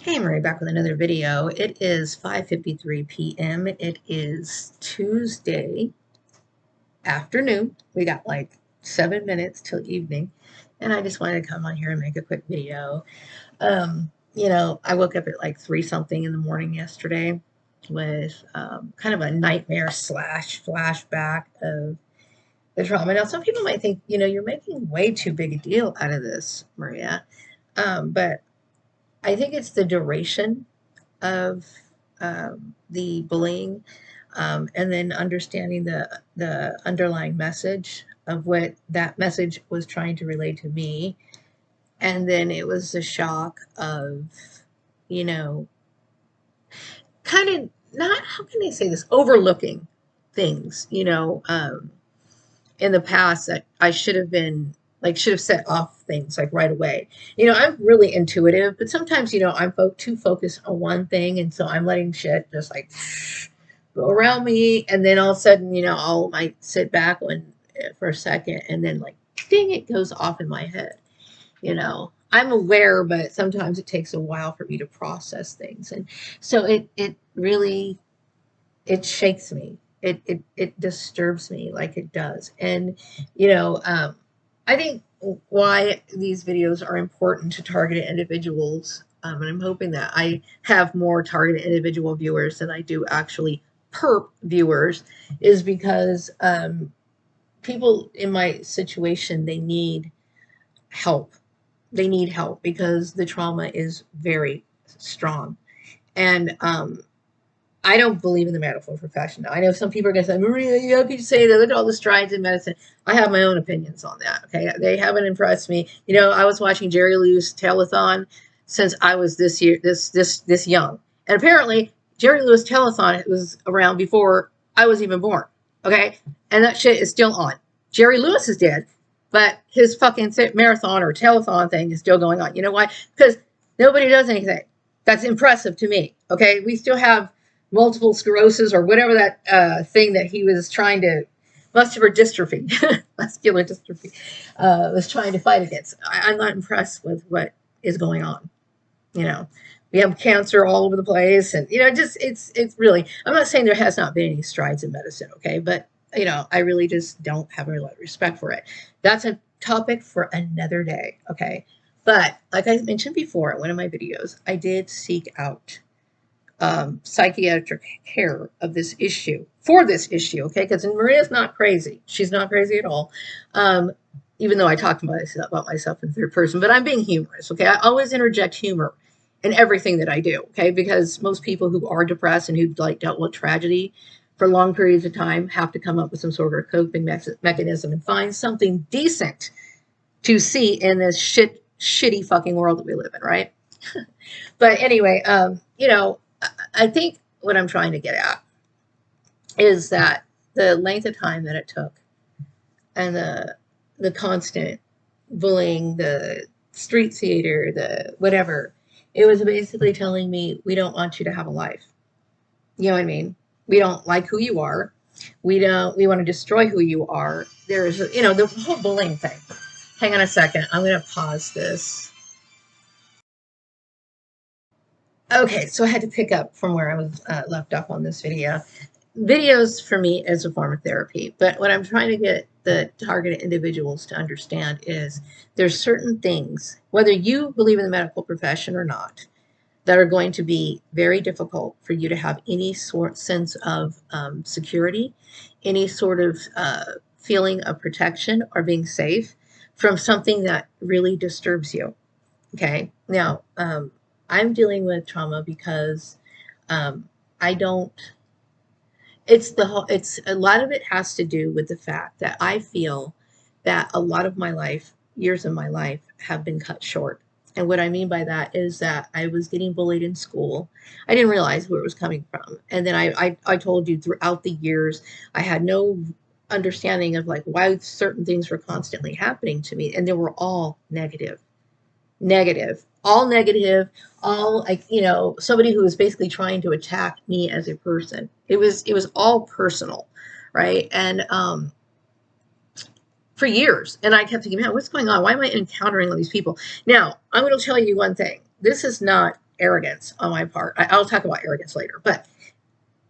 Hey, Marie, back with another video. It is 5:53 p.m. It is Tuesday afternoon. We got like 7 minutes till evening, and I just wanted to come on here and make a quick video. I woke up at like 3 something in the morning yesterday with kind of a nightmare slash flashback of the trauma. Now, some people might think, you're making way too big a deal out of this, Maria. But I think it's the duration of the bullying, and then understanding the underlying message of what that message was trying to relay to me. And then it was the shock of, you know, kind of not, how can I say this, overlooking things, in the past that I should have been like should have set off things like right away. I'm really intuitive, but sometimes I'm too focused on one thing, and so I'm letting shit just like go around me, and then all of a sudden, I'll might sit back for a second, and then like ding, it goes off in my head. I'm aware, but sometimes it takes a while for me to process things, and so it really it shakes me. It disturbs me like it does. And, I think why these videos are important to targeted individuals, and I'm hoping that I have more targeted individual viewers than I do actually perp viewers, is because people in my situation, they need help. They need help because the trauma is very strong. And I don't believe in the medical profession. Now, I know some people are going to say, Maria, how could you say that? Look at all the strides in medicine. I have my own opinions on that. Okay. They haven't impressed me. I was watching Jerry Lewis telethon since I was this young. And apparently Jerry Lewis telethon was around before I was even born. Okay. And that shit is still on. Jerry Lewis is dead, but his fucking marathon or telethon thing is still going on. You know why? Because nobody does anything. That's impressive to me. Okay. We still have multiple sclerosis or whatever that thing that he was trying to, muscular dystrophy, was trying to fight against. I'm not impressed with what is going on. We have cancer all over the place, and it's really. I'm not saying there has not been any strides in medicine, okay, but I really just don't have a lot of respect for it. That's a topic for another day, okay. But like I mentioned before in one of my videos, I did seek out psychiatric care of this issue for this issue, okay? Because Maria's not crazy. She's not crazy at all. Even though I talk about myself in third person, but I'm being humorous, okay? I always interject humor in everything that I do, okay? Because most people who are depressed and who've like dealt with tragedy for long periods of time have to come up with some sort of coping mechanism and find something decent to see in this shitty fucking world that we live in, right? But anyway, I think what I'm trying to get at is that the length of time that it took and the constant bullying, the street theater, the whatever, it was basically telling me, we don't want you to have a life. You know what I mean? We don't like who you are. We want to destroy who you are. There's, the whole bullying thing. Hang on a second. I'm going to pause this. Okay, so I had to pick up from where I was left off on this video. Videos for me is a form of therapy, but what I'm trying to get the targeted individuals to understand is there's certain things, whether you believe in the medical profession or not, that are going to be very difficult for you to have any sense of security, any sort of feeling of protection or being safe from something that really disturbs you. Okay, now I'm dealing with trauma because I don't. It's a lot of it has to do with the fact that I feel that a lot of my life, years of my life, have been cut short. And what I mean by that is that I was getting bullied in school. I didn't realize where it was coming from. And then I told you throughout the years, I had no understanding of like why certain things were constantly happening to me. And they were all negative, all negative, all like, somebody who was basically trying to attack me as a person. It was all personal. Right. And, for years. And I kept thinking, man, what's going on? Why am I encountering all these people? Now, I'm going to tell you one thing. This is not arrogance on my part. I'll talk about arrogance later, but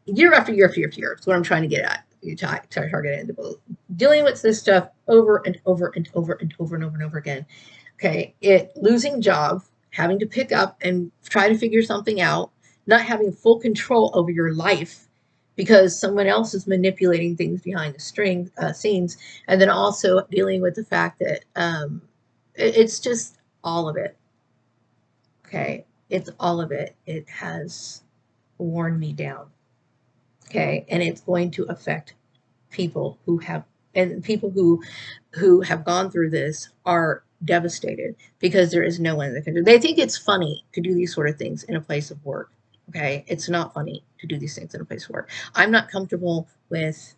year after year after year after year, it's what I'm trying to get at. You target individuals dealing with this stuff over and over and over and over and over and over again. Okay, it losing job, having to pick up and try to figure something out, not having full control over your life because someone else is manipulating things behind the scenes, and then also dealing with the fact that it's just all of it. Okay, it's all of it. It has worn me down. Okay, and it's going to affect people who have and people who have gone through this are devastated because there is no one that can do. They think it's funny to do these sort of things in a place of work. Okay, it's not funny to do these things in a place of work. I'm not comfortable with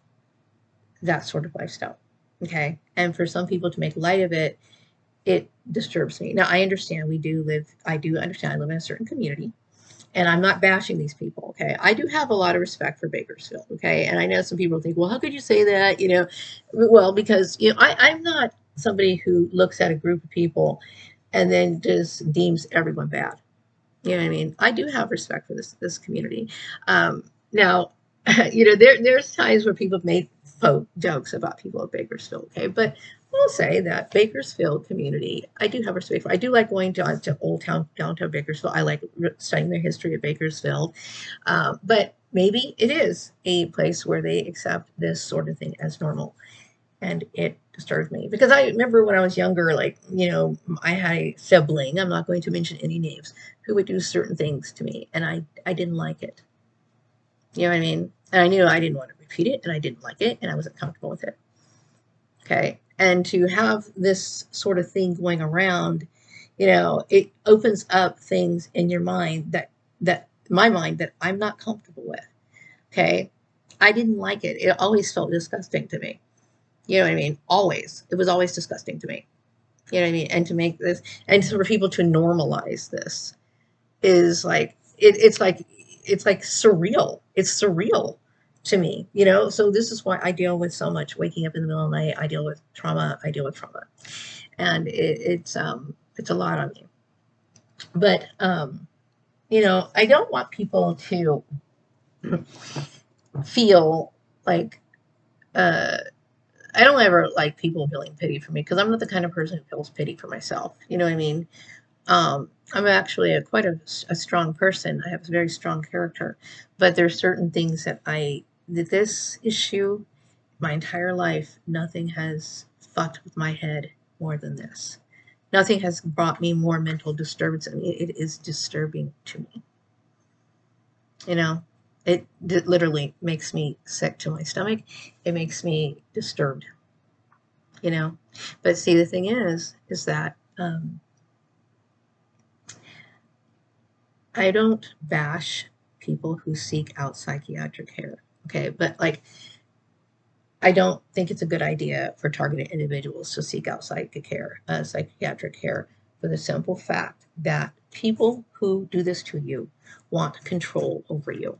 that sort of lifestyle. Okay, and for some people to make light of it, it disturbs me. Now I understand I do understand I live in a certain community, and I'm not bashing these people. Okay, I do have a lot of respect for Bakersfield. Okay, and I know some people think, well, how could you say that? Well, because I'm not somebody who looks at a group of people and then just deems everyone bad. You know what I mean? I do have respect for this community. Now, there's times where people have made jokes about people at Bakersfield. Okay, but we'll say that Bakersfield community, I do have respect for. I do like going to Old Town, downtown Bakersfield. I like studying the history of Bakersfield. But maybe it is a place where they accept this sort of thing as normal. And it disturbs me because I remember when I was younger, like, I had a sibling, I'm not going to mention any names, who would do certain things to me. And I didn't like it. You know what I mean? And I knew I didn't want to repeat it and I didn't like it and I wasn't comfortable with it. Okay. And to have this sort of thing going around, it opens up things in your mind that my mind that I'm not comfortable with. Okay. I didn't like it. It always felt disgusting to me. You know what I mean? Always. It was always disgusting to me. You know what I mean? And to make this, and for people to normalize this is like, it's like surreal. It's surreal to me, So this is why I deal with so much waking up in the middle of the night. I deal with trauma. And it's a lot on me. But, I don't want people to feel like, I don't ever like people feeling pity for me because I'm not the kind of person who feels pity for myself. You know what I mean? I'm actually quite a strong person. I have a very strong character, but there's certain things that this issue, my entire life, nothing has fucked with my head more than this. Nothing has brought me more mental disturbance. I mean, it is disturbing to me. It literally makes me sick to my stomach. It makes me disturbed. But see, the thing is that I don't bash people who seek out psychiatric care. Okay, but like, I don't think it's a good idea for targeted individuals to seek out psychiatric care, for the simple fact that people who do this to you want control over you.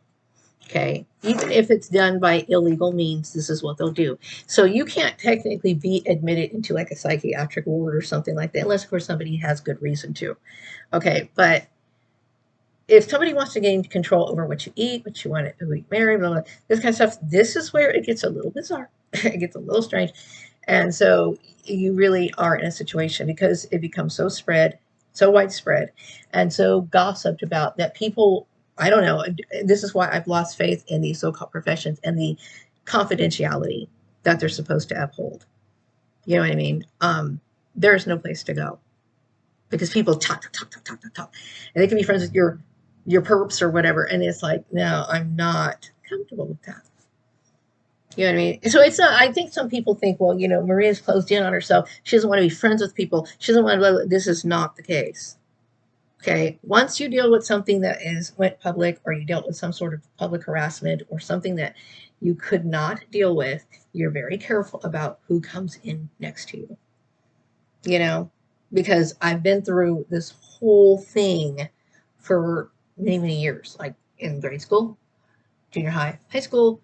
Okay, even if it's done by illegal means, this is what they'll do. So you can't technically be admitted into like a psychiatric ward or something like that, unless of course somebody has good reason to. Okay, but if somebody wants to gain control over what you eat, what you want to marry, blah, blah, this kind of stuff, this is where it gets a little bizarre. It gets a little strange. And so you really are in a situation because it becomes so widespread, and so gossiped about that people, I don't know, this is why I've lost faith in these so-called professions and the confidentiality that they're supposed to uphold. You know what I mean? There's no place to go because people talk, and they can be friends with your perps or whatever, and it's like, no, I'm not comfortable with that. You know what I mean? So I think some people think, well, Maria's closed in on herself. She doesn't want to be friends with people. She doesn't want to, blah, blah. This is not the case. Okay. Once you deal with something that went public, or you dealt with some sort of public harassment or something that you could not deal with, you're very careful about who comes in next to you, because I've been through this whole thing for many, many years, like in grade school, junior high, high school,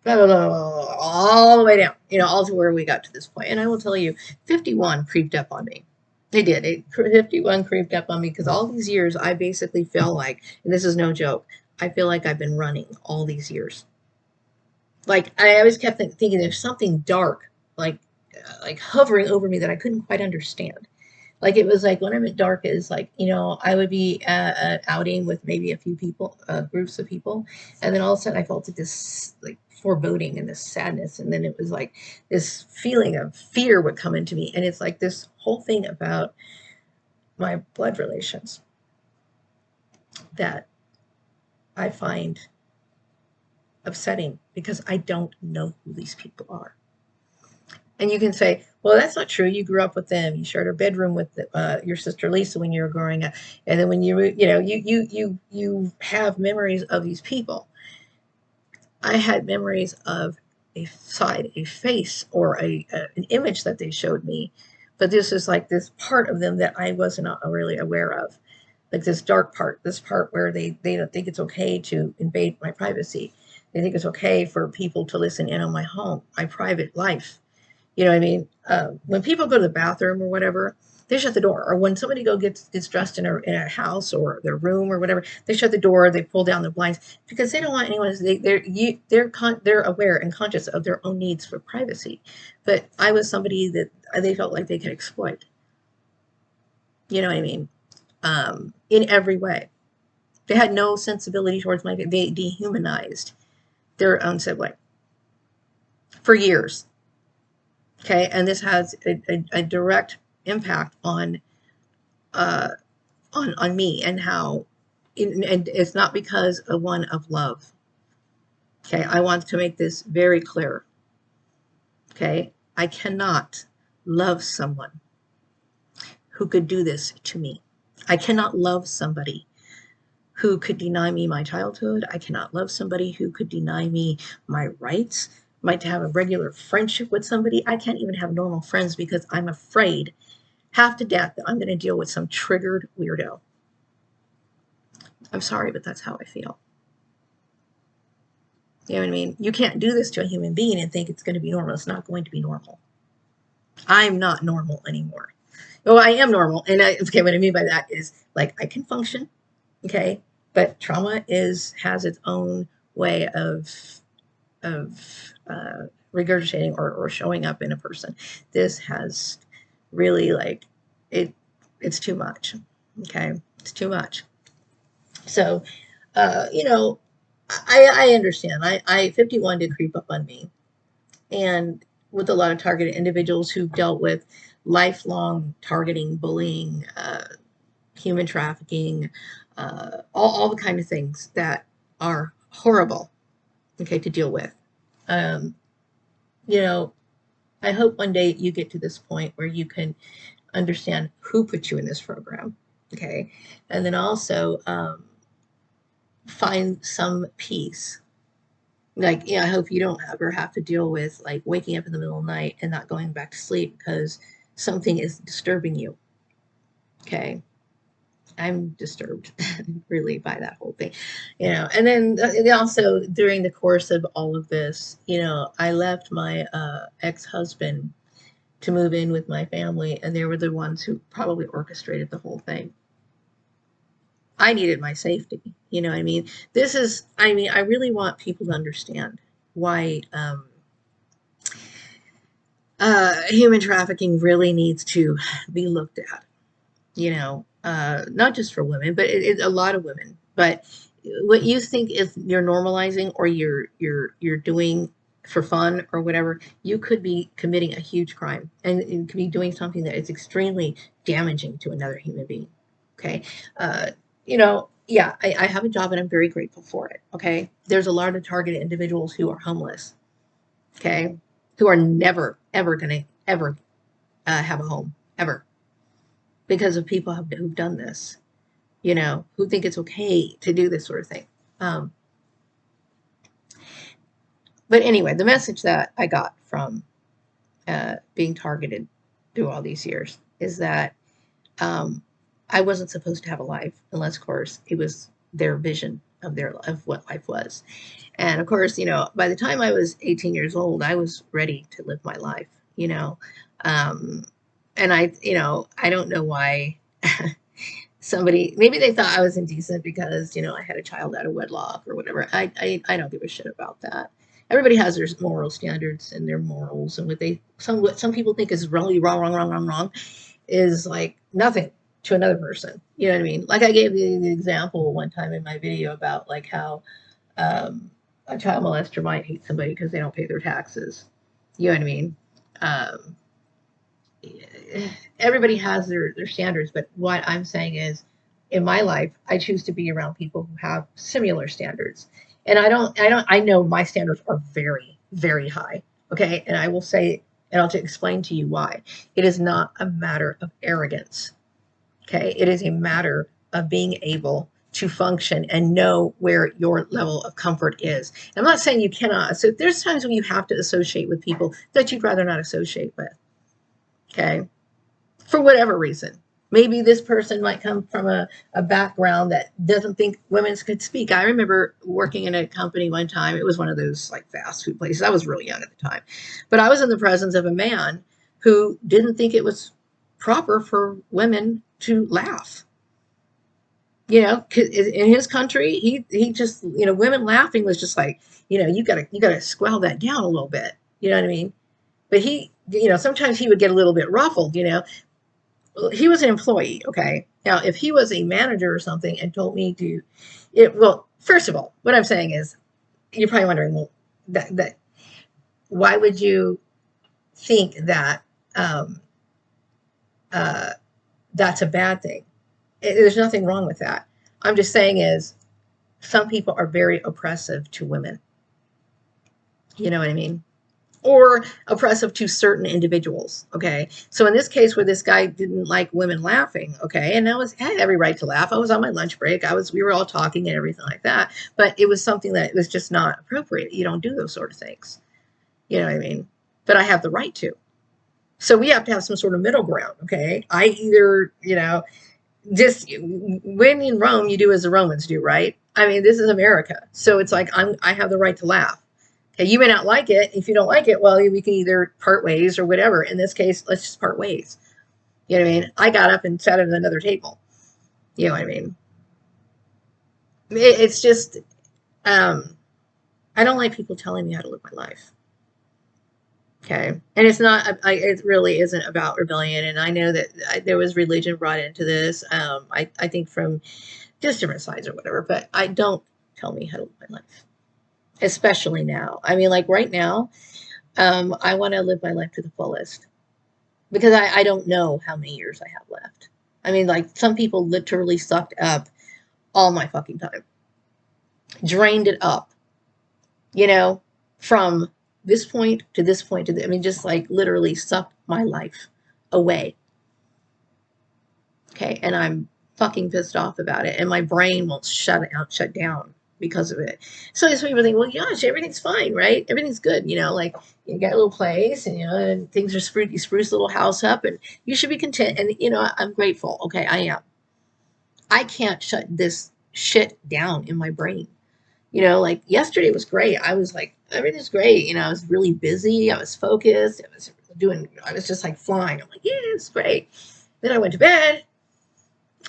blah, blah, blah, blah, all the way down, all to where we got to this point. And I will tell you, 51 creeped up on me. It did. 51 creeped up on me because all these years I basically feel like, and this is no joke, I feel like I've been running all these years. Like I always kept thinking there's something dark, like hovering over me that I couldn't quite understand. Like it was like when I'm at dark is like, I would be at an outing with maybe a few people, groups of people, and then all of a sudden I felt like this like foreboding and this sadness, and then it was like this feeling of fear would come into me, and it's like this whole thing about my blood relations that I find upsetting because I don't know who these people are. And you can say, well, that's not true. You grew up with them. You shared a bedroom with your sister Lisa when you were growing up, and then when you have memories of these people. I had memories of a side, a face, or an image that they showed me, but this is like this part of them that I wasn't really aware of, like this dark part, this part where they don't think it's okay to invade my privacy. They think it's okay for people to listen in on my home, my private life. You know what I mean? When people go to the bathroom or whatever, they shut the door. Or when somebody gets dressed in a house or their room or whatever, they shut the door. They pull down the blinds because they don't want anyone. They're aware and conscious of their own needs for privacy. But I was somebody that they felt like they could exploit. You know what I mean? In every way, they had no sensibility towards my. They dehumanized their own sibling for years. Okay, and this has a direct impact uh, on me and how, and it's not because of one of love. Okay, I want to make this very clear. Okay, I cannot love someone who could do this to me. I cannot love somebody who could deny me my childhood. I cannot love somebody who could deny me my rights. Might have a regular friendship with somebody. I can't even have normal friends because I'm afraid half to death that I'm going to deal with some triggered weirdo. I'm sorry, but that's how I feel. You know what I mean? You can't do this to a human being and think it's going to be normal. It's not going to be normal. I'm not normal anymore. Well, I am normal. And okay, what I mean by that is like I can function, okay? But trauma has its own way of regurgitating or showing up in a person. This has really like it it's too much. Okay? It's too much. So you know, I understand. 51 did creep up on me, and with a lot of targeted individuals who've dealt with lifelong targeting, bullying, human trafficking, all the kind of things that are horrible, okay, to deal with. Um, you know, I hope one day you get to this point where you can understand who put you in this program, okay, and then also find some peace. Like, yeah, I hope you don't ever have to deal with like waking up in the middle of the night and not going back to sleep because something is disturbing you. Okay. I'm disturbed really by that whole thing, and then also during the course of all of this, I left my ex-husband to move in with my family, and they were the ones who probably orchestrated the whole thing. I needed my safety. You know what I mean? I really want people to understand why human trafficking really needs to be looked at. Not just for women, but a lot of women. But what you think is you're normalizing or you're doing for fun or whatever, you could be committing a huge crime, and you could be doing something that is extremely damaging to another human being. Okay, yeah, I have a job and I'm very grateful for it. Okay, there's a lot of targeted individuals who are homeless. Okay, who are never ever gonna ever have a home ever because of people who've done this, who think it's okay to do this sort of thing. Um, but anyway, the message that I got from being targeted through all these years is that um, I wasn't supposed to have a life unless, of course, it was their vision of what life was. And of course, by the time I was 18 years old, I was ready to live my life. Um, And I don't know why somebody, maybe they thought I was indecent because, I had a child out of wedlock or whatever. I don't give a shit about that. Everybody has their moral standards and their morals, and what some people think is really wrong is like nothing to another person. You know what I mean? Like I gave the example one time in my video about like how um, a child molester might hate somebody because they don't pay their taxes. You know what I mean? Um, Everybody has their standards, but what I'm saying is, in my life, I choose to be around people who have similar standards. And I know my standards are very, very high. Okay. And I will say, and I'll explain to you why. It is not a matter of arrogance. Okay. It is a matter of being able to function and know where your level of comfort is. And I'm not saying you cannot. So there's times when you have to associate with people that you'd rather not associate with. Okay, for whatever reason. Maybe this person might come from a background that doesn't think women could speak. I remember working in a company one time. It was one of those like fast food places. I was really young at the time. But I was in the presence of a man who didn't think it was proper for women to laugh. In his country, he just, women laughing was just like, you gotta swell that down a little bit. You know what I mean? But sometimes he would get a little bit ruffled. He was an employee. Okay. Now, if he was a manager or something and told me well, first of all, what I'm saying is, you're probably wondering, well, that why would you think that um, uh, that's a bad thing? There's nothing wrong with that. I'm just saying is, some people are very oppressive to women. You know what I mean? Or oppressive to certain individuals. Okay. So in this case where this guy didn't like women laughing, okay, and I had every right to laugh. I was on my lunch break. We were all talking and everything like that. But it was something that was just not appropriate. You don't do those sort of things. You know what I mean? But I have the right to. So we have to have some sort of middle ground. Okay. I either, just when in Rome, you do as the Romans do, right? I mean, this is America. So it's like I have the right to laugh. Okay, you may not like it. If you don't like it, well, we can either part ways or whatever. In this case, let's just part ways. You know what I mean? I got up and sat at another table. You know what I mean? It's just, um, I don't like people telling me how to live my life. Okay. And it's not, it really isn't about rebellion. And I know that there was religion brought into this. I think from just different sides or whatever, but I don't tell me how to live my life, especially now. I mean, like right now, I want to live my life to the fullest because I don't know how many years I have left. I mean, like some people literally sucked up all my fucking time, drained it up, you know, from this point to this point I mean, just like literally sucked my life away. Okay. And I'm fucking pissed off about it. And my brain won't shut down because of it. So some people think, well, gosh, everything's fine, right? Everything's good. Like you got a little place and, and things are you spruce a little house up and you should be content. And, I'm grateful. Okay. I am. I can't shut this shit down in my brain. Like yesterday was great. I was like, everything's great. I was really busy. I was focused. I was just like flying. I'm like, yeah, it's great. Then I went to bed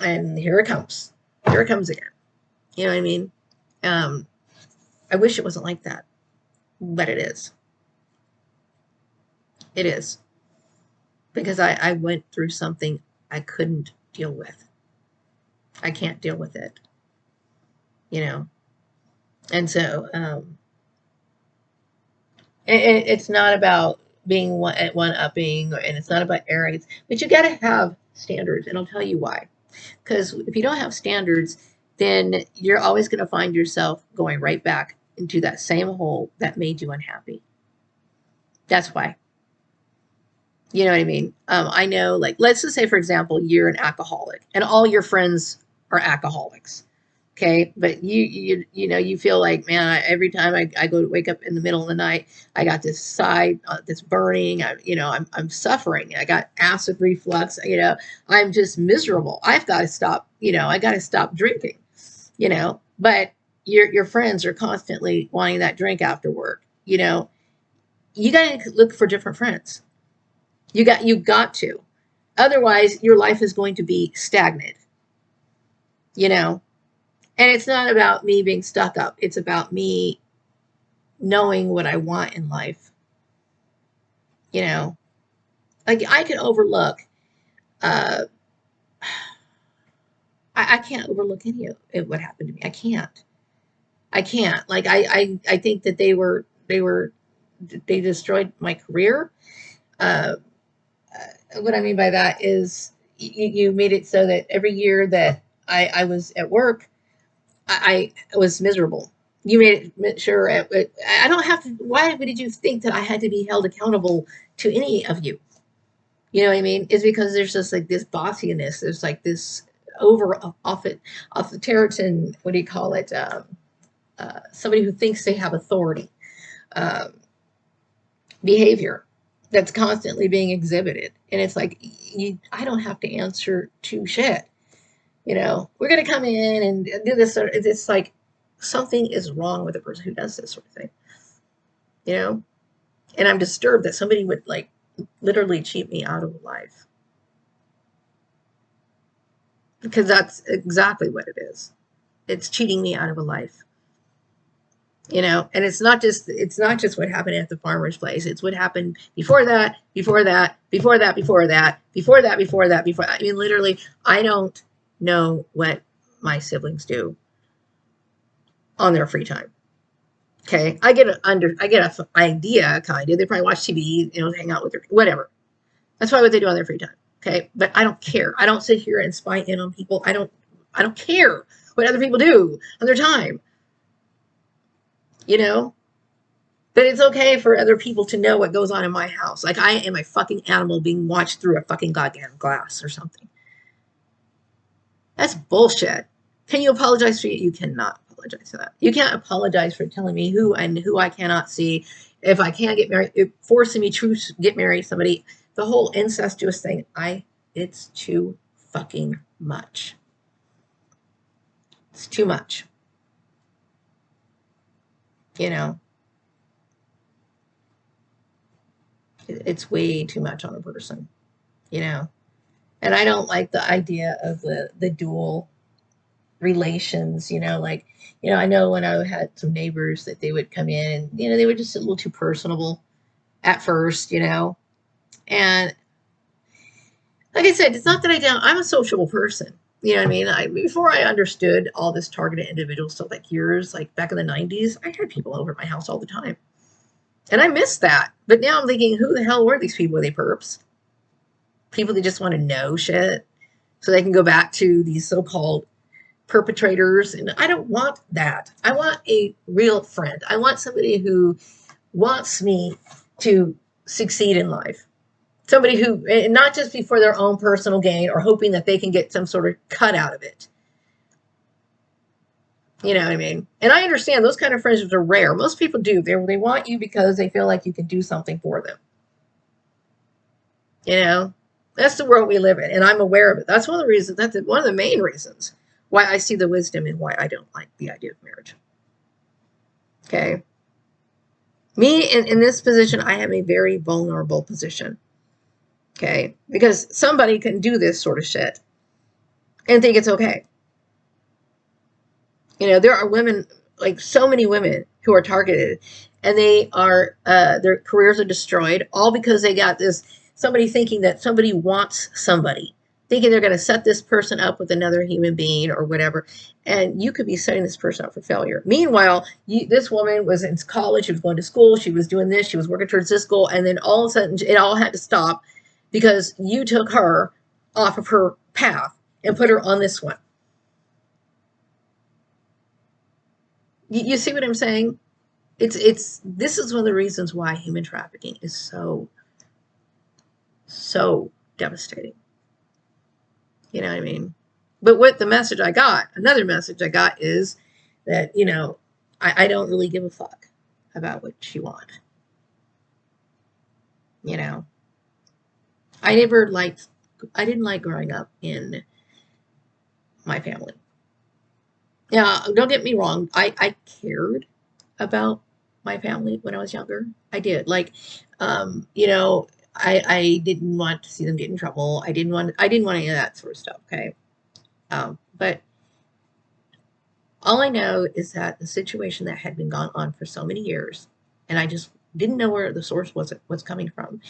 and here it comes. Here it comes again. You know what I mean? Um, I wish it wasn't like that, but it is. It is. Because I went through something I couldn't deal with. I can't deal with it. And so it's not about being one upping, and it's not about arrogance, but you got to have standards, and I'll tell you why. Because if you don't have standards, then you're always going to find yourself going right back into that same hole that made you unhappy. That's why. You know what I mean? I know, like, let's just say, for example, you're an alcoholic and all your friends are alcoholics. Okay. But you feel like, man, every time I go to wake up in the middle of the night, I got this side, this burning, I'm suffering. I got acid reflux, I'm just miserable. I've got to stop, I got to stop drinking, but your friends are constantly wanting that drink after work. You got to look for different friends. You got to. Otherwise, your life is going to be stagnant, you know? And it's not about me being stuck up. It's about me knowing what I want in life, you know? Like I can overlook, uh, I can't overlook any of what happened to me. I can't. I can't. Like I think that they destroyed my career. Uh, what I mean by that is you made it so that every year that I was at work, I was miserable. You made it sure I don't have to. Why did you think that I had to be held accountable to any of you? You know what I mean? It's because there's just like this bossiness. There's like this over authoritarian. What do you call it? Somebody who thinks they have authority. Um, Behavior that's constantly being exhibited, and it's like I don't have to answer to shit. We're going to come in and do this. It's like something is wrong with the person who does this sort of thing. you know and I'm disturbed that somebody would like literally cheat me out of life, because that's exactly what it is. It's cheating me out of a life. And it's not just what happened at the farmer's place. It's what happened before that, before that, before that, before that, before that, before that, before that. I mean, literally, I don't know what my siblings do on their free time. Okay, I get an idea, kind of. They probably watch TV, hang out with their whatever. That's probably what they do on their free time. Okay, but I don't care. I don't sit here and spy in on people. I don't care what other people do on their time. You know, But it's okay for other people to know what goes on in my house. Like I am a fucking animal being watched through a fucking goddamn glass or something. That's bullshit. Can you apologize for it? You cannot apologize for that. You can't apologize for telling me who and who I cannot see. If I can't get married, forcing me to get married to somebody, the whole incestuous thing, it's too fucking much. It's too much. You know, it's way too much on a person, you know. And I don't like the idea of the dual relations, I know when I had some neighbors that they would come in and, they were just a little too personable at first, and like I said, it's not that I'm a sociable person. You know what I mean? Before I understood all this targeted individual stuff, like yours, like back in the 90s, I had people over at my house all the time. And I missed that. But now I'm thinking, who the hell were these people? Were they perps? People that just want to know shit so they can go back to these so-called perpetrators. And I don't want that. I want a real friend. I want somebody who wants me to succeed in life. Somebody who, not just be for their own personal gain or hoping that they can get some sort of cut out of it. You know what I mean? And I understand those kind of friendships are rare. Most people do. They want you because they feel like you can do something for them. That's the world we live in, and I'm aware of it. That's one of the reasons. That's one of the main reasons why I see the wisdom and why I don't like the idea of marriage. Okay. Me in this position, I have a very vulnerable position. Okay. Because somebody can do this sort of shit and think it's okay. There are women, like so many women, who are targeted, and their careers are destroyed all because they got this somebody thinking that somebody wants somebody, thinking they're going to set this person up with another human being or whatever, and you could be setting this person up for failure. Meanwhile, this woman was in college, she was going to school, she was doing this, she was working towards this goal, and then all of a sudden it all had to stop because you took her off of her path and put her on this one. You see what I'm saying? This is one of the reasons why human trafficking is so devastating. You know what I mean? But what another message I got is that, I don't really give a fuck about what you want. I didn't like growing up in my family. Now, don't get me wrong. I cared about my family when I was younger. I did. Like, I didn't want to see them get in trouble. I didn't want any of that sort of stuff. Okay. But all I know is that the situation that had been going on for so many years, and I just didn't know where the source was coming from,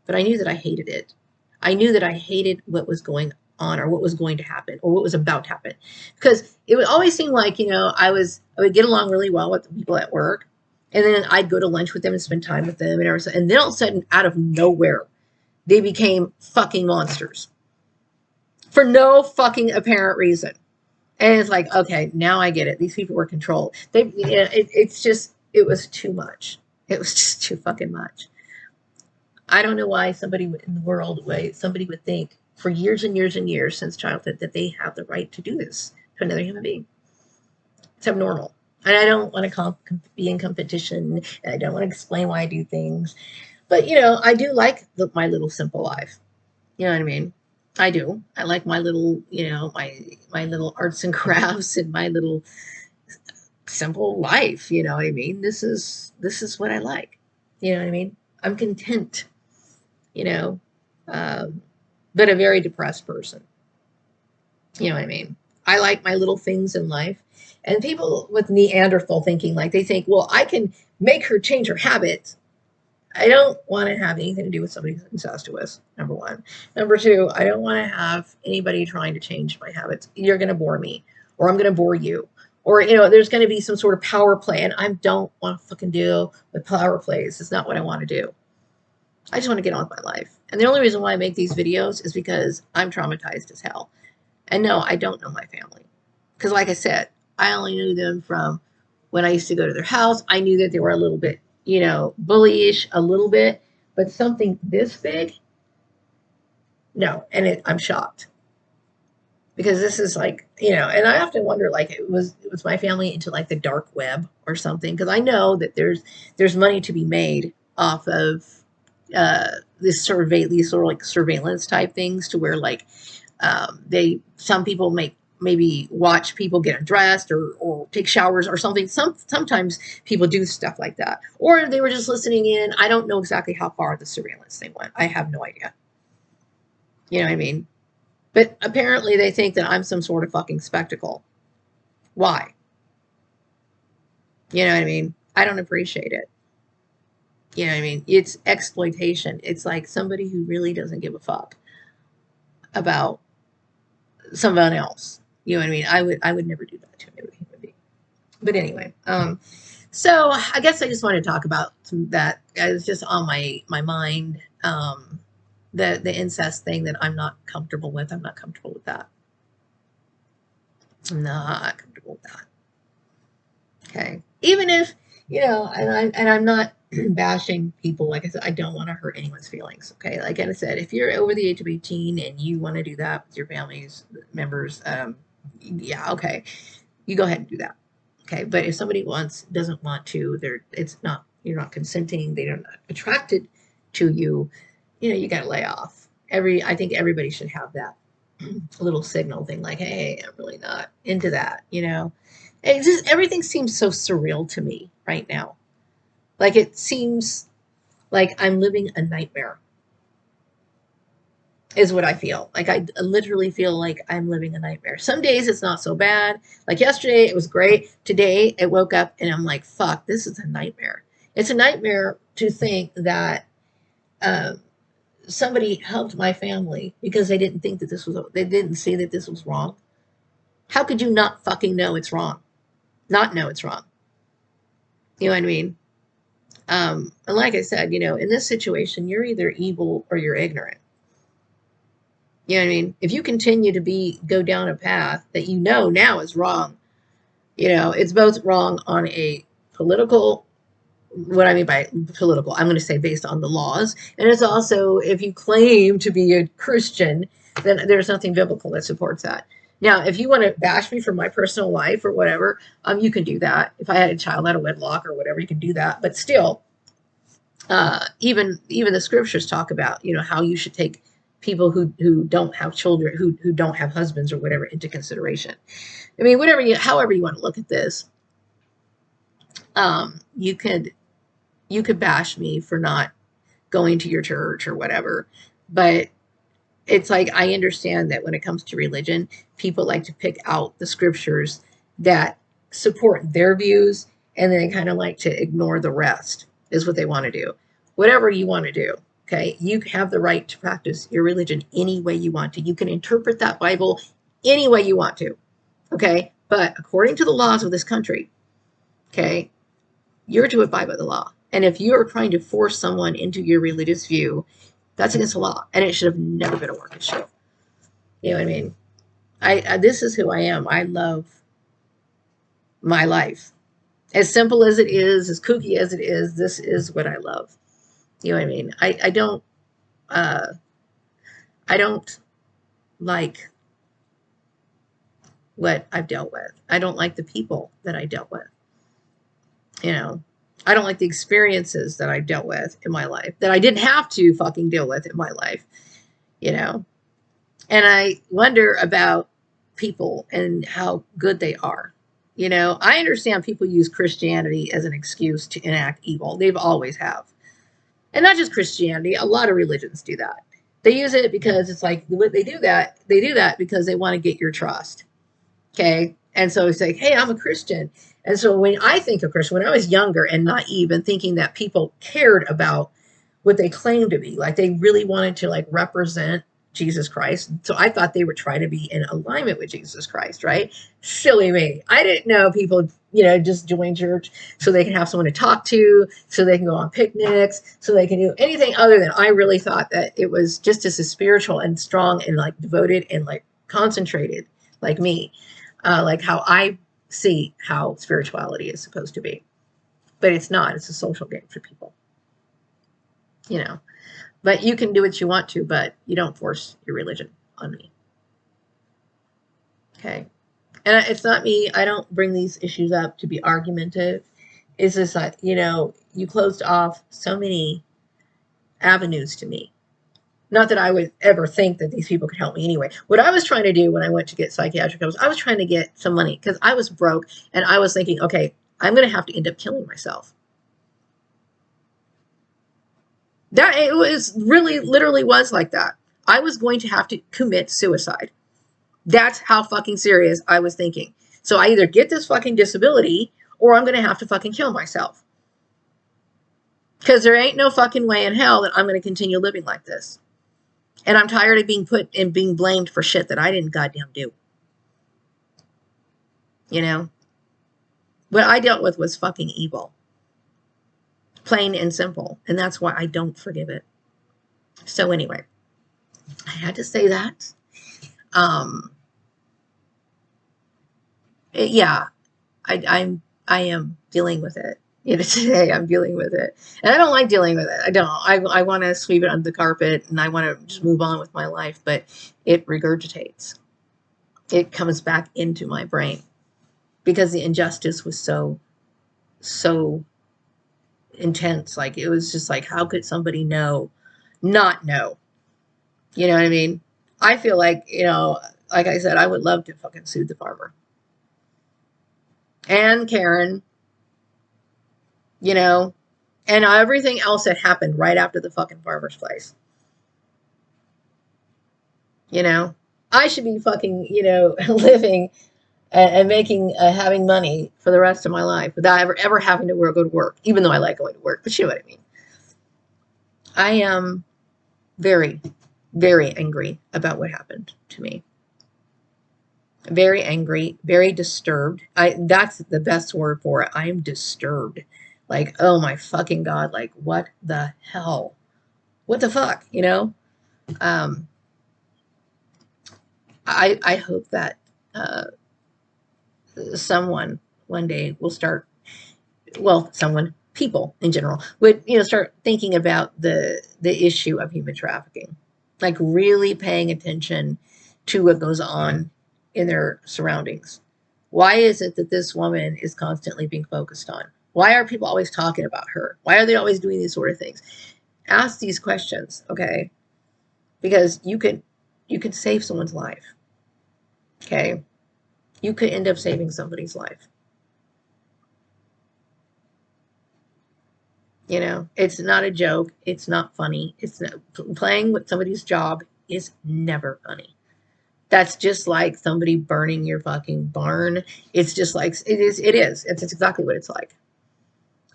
but I knew that I hated it. I knew that I hated what was going on, or what was going to happen, or what was about to happen, because it would always seem like, I would get along really well with the people at work, and then I'd go to lunch with them and spend time with them and everything, and then all of a sudden, out of nowhere, they became fucking monsters for no fucking apparent reason. And it's like, okay, now I get it. These people were controlled. It's just, it was too much. It was just too fucking much. I don't know why somebody in the world, somebody would think for years and years and years since childhood that they have the right to do this to another human being. It's abnormal. And I don't want to be in competition. And I don't want to explain why I do things. But, I do like my little simple life. You know what I mean? I do. I like my little, my little arts and crafts and my little simple life. You know what I mean? This is what I like. You know what I mean? I'm content. You know, but a very depressed person. You know what I mean? I like my little things in life. And people with Neanderthal thinking, like they think, well, I can make her change her habits. I don't want to have anything to do with somebody who's incestuous, number one. Number two, I don't want to have anybody trying to change my habits. You're going to bore me, or I'm going to bore you. Or, there's going to be some sort of power play, and I don't want to fucking deal with power plays. It's not what I want to do. I just want to get on with my life. And the only reason why I make these videos is because I'm traumatized as hell. And no, I don't know my family. Because like I said, I only knew them from when I used to go to their house. I knew that they were a little bit, bullyish a little bit, but something this big, no. And I'm shocked. Because this is like, and I often wonder, like, it was my family into like the dark web or something. Because I know that there's money to be made off of these sort of like surveillance type things, to where like some people maybe watch people get undressed or take showers or something. Sometimes people do stuff like that, or they were just listening in. I don't know exactly how far the surveillance thing went. I have no idea. You know what I mean? But apparently they think that I'm some sort of fucking spectacle. Why? You know what I mean? I don't appreciate it. You know what I mean? It's exploitation. It's like somebody who really doesn't give a fuck about someone else. You know what I mean? I would never do that to another human being. But anyway, so I guess I just want to talk about that. It was just on my mind. The incest thing that I'm not comfortable with. I'm not comfortable with that. I'm not comfortable with that. Okay. Even if, and I'm not bashing people. Like I said, I don't want to hurt anyone's feelings. Okay. Like I said, if you're over the age of 18 and you want to do that with your family's members, yeah, okay. You go ahead and do that. Okay. But if somebody doesn't want to, you're not consenting, they're not attracted to you, you got to lay off. I think everybody should have that little signal thing, like, hey, I'm really not into that, It just, everything seems so surreal to me right now. Like, it seems like I'm living a nightmare, is what I feel. Like, I literally feel like I'm living a nightmare. Some days it's not so bad. Like yesterday, it was great. Today, I woke up and I'm like, fuck, this is a nightmare. It's a nightmare to think that somebody helped my family because they didn't they didn't see that this was wrong. How could you not fucking know it's wrong? Not know it's wrong. You know what I mean? And like I said, in this situation, you're either evil or you're ignorant. You know what I mean? If you continue to go down a path that now is wrong, it's both wrong on a political, what I mean by political, I'm going to say based on the laws. And it's also, if you claim to be a Christian, then there's nothing biblical that supports that. Now, if you want to bash me for my personal life or whatever, you can do that. If I had a child out of wedlock or whatever, you can do that. But still, even the scriptures talk about, how you should take people who don't have children, who don't have husbands or whatever, into consideration. I mean, however you want to look at this, you could bash me for not going to your church or whatever. But it's like, I understand that when it comes to religion, people like to pick out the scriptures that support their views, and then they kind of like to ignore the rest, is what they want to do. Whatever you want to do, okay? You have the right to practice your religion any way you want to. You can interpret that Bible any way you want to, okay? But according to the laws of this country, okay, you're to abide by the law. And if you are trying to force someone into your religious view, that's against the law, and it should have never been a work issue. You know what I mean? I this is who I am. I love my life. As simple as it is, as kooky as it is, this is what I love. You know what I mean? Uh, I don't like what I've dealt with. I don't like the people that I dealt with. You know, I don't like the experiences that I dealt with in my life that I didn't have to fucking deal with in my life. You know, and I wonder about people and how good they are. You know, I understand people use Christianity as an excuse to enact evil. They've always have. And not just Christianity, a lot of religions do that. They use it because it's like, what they do that because they want to get your trust. Okay. And so it's like, hey, I'm a Christian. And so when I think of Christian, when I was younger and naive and thinking that people cared about what they claimed to be, like they really wanted to like represent Jesus Christ. So I thought they would try to be in alignment with Jesus Christ, right? Silly me. I didn't know people, you know, just join church so they can have someone to talk to, so they can go on picnics, so they can do anything other than, I really thought that it was just as spiritual and strong and like devoted and like concentrated like me, like how I see how spirituality is supposed to be. But it's not. It's a social game for people, you know. But you can do what you want to, but you don't force your religion on me. Okay. And it's not me. I don't bring these issues up to be argumentative. It's just like, you know, you closed off so many avenues to me. Not that I would ever think that these people could help me anyway. What I was trying to do when I went to get psychiatric help, I was trying to get some money because I was broke, and I was thinking, okay, I'm going to have to end up killing myself. That it was really, literally was like that. I was going to have to commit suicide. That's how fucking serious I was thinking. So I either get this fucking disability or I'm going to have to fucking kill myself. Because there ain't no fucking way in hell that I'm going to continue living like this. And I'm tired of being put and being blamed for shit that I didn't goddamn do. You know? What I dealt with was fucking evil. Plain and simple. And that's why I don't forgive it. So anyway, I had to say that. Yeah, I am dealing with it. You know, today I'm dealing with it, and I don't like dealing with it. I don't. I want to sweep it under the carpet, and I want to just move on with my life. But it regurgitates. It comes back into my brain because the injustice was so intense. Like it was just like, how could somebody not know? You know what I mean? I feel like, you know, like I said, I would love to fucking sue the farmer and Karen, you know, and everything else that happened right after the fucking farmer's place. You know, I should be fucking, you know, living and making, having money for the rest of my life without ever having to go to work, even though I like going to work. But you know what I mean? I am very, very angry about what happened to me. Very angry, very disturbed. That's the best word for it. I am disturbed. Like, oh my fucking God, like what the hell? What the fuck, you know? Um, I hope that someone one day will start, well, someone, people in general, would, you know, start thinking about the issue of human trafficking, like really paying attention to what goes on in their surroundings. Why is it that this woman is constantly being focused on? Why are people always talking about her? Why are they always doing these sort of things? Ask these questions, okay? Because you could save someone's life. Okay? You could end up saving somebody's life. You know, it's not a joke. It's not funny. It's not, playing with somebody's job is never funny. That's just like somebody burning your fucking barn. It's just like it is. It is. It's exactly what it's like.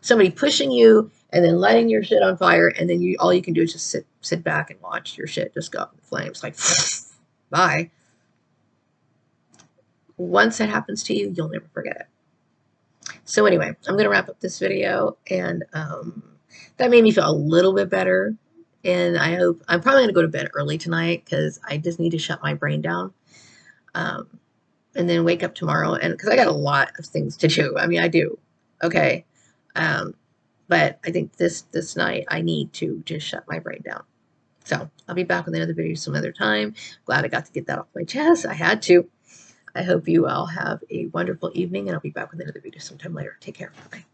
Somebody pushing you and then lighting your shit on fire, and then you all you can do is just sit back and watch your shit just go up in flames. Like, bye. Once it happens to you, you'll never forget it. So anyway, I'm going to wrap up this video, and that made me feel a little bit better. And I hope I'm probably going to go to bed early tonight because I just need to shut my brain down, um, and then wake up tomorrow. And because I got a lot of things to do. I mean, I do. Okay, um, but I think this night I need to just shut my brain down. So I'll be back with another video some other time. Glad I got to get that off my chest. I had to. I hope you all have a wonderful evening, and I'll be back with another video sometime later. Take care. Bye.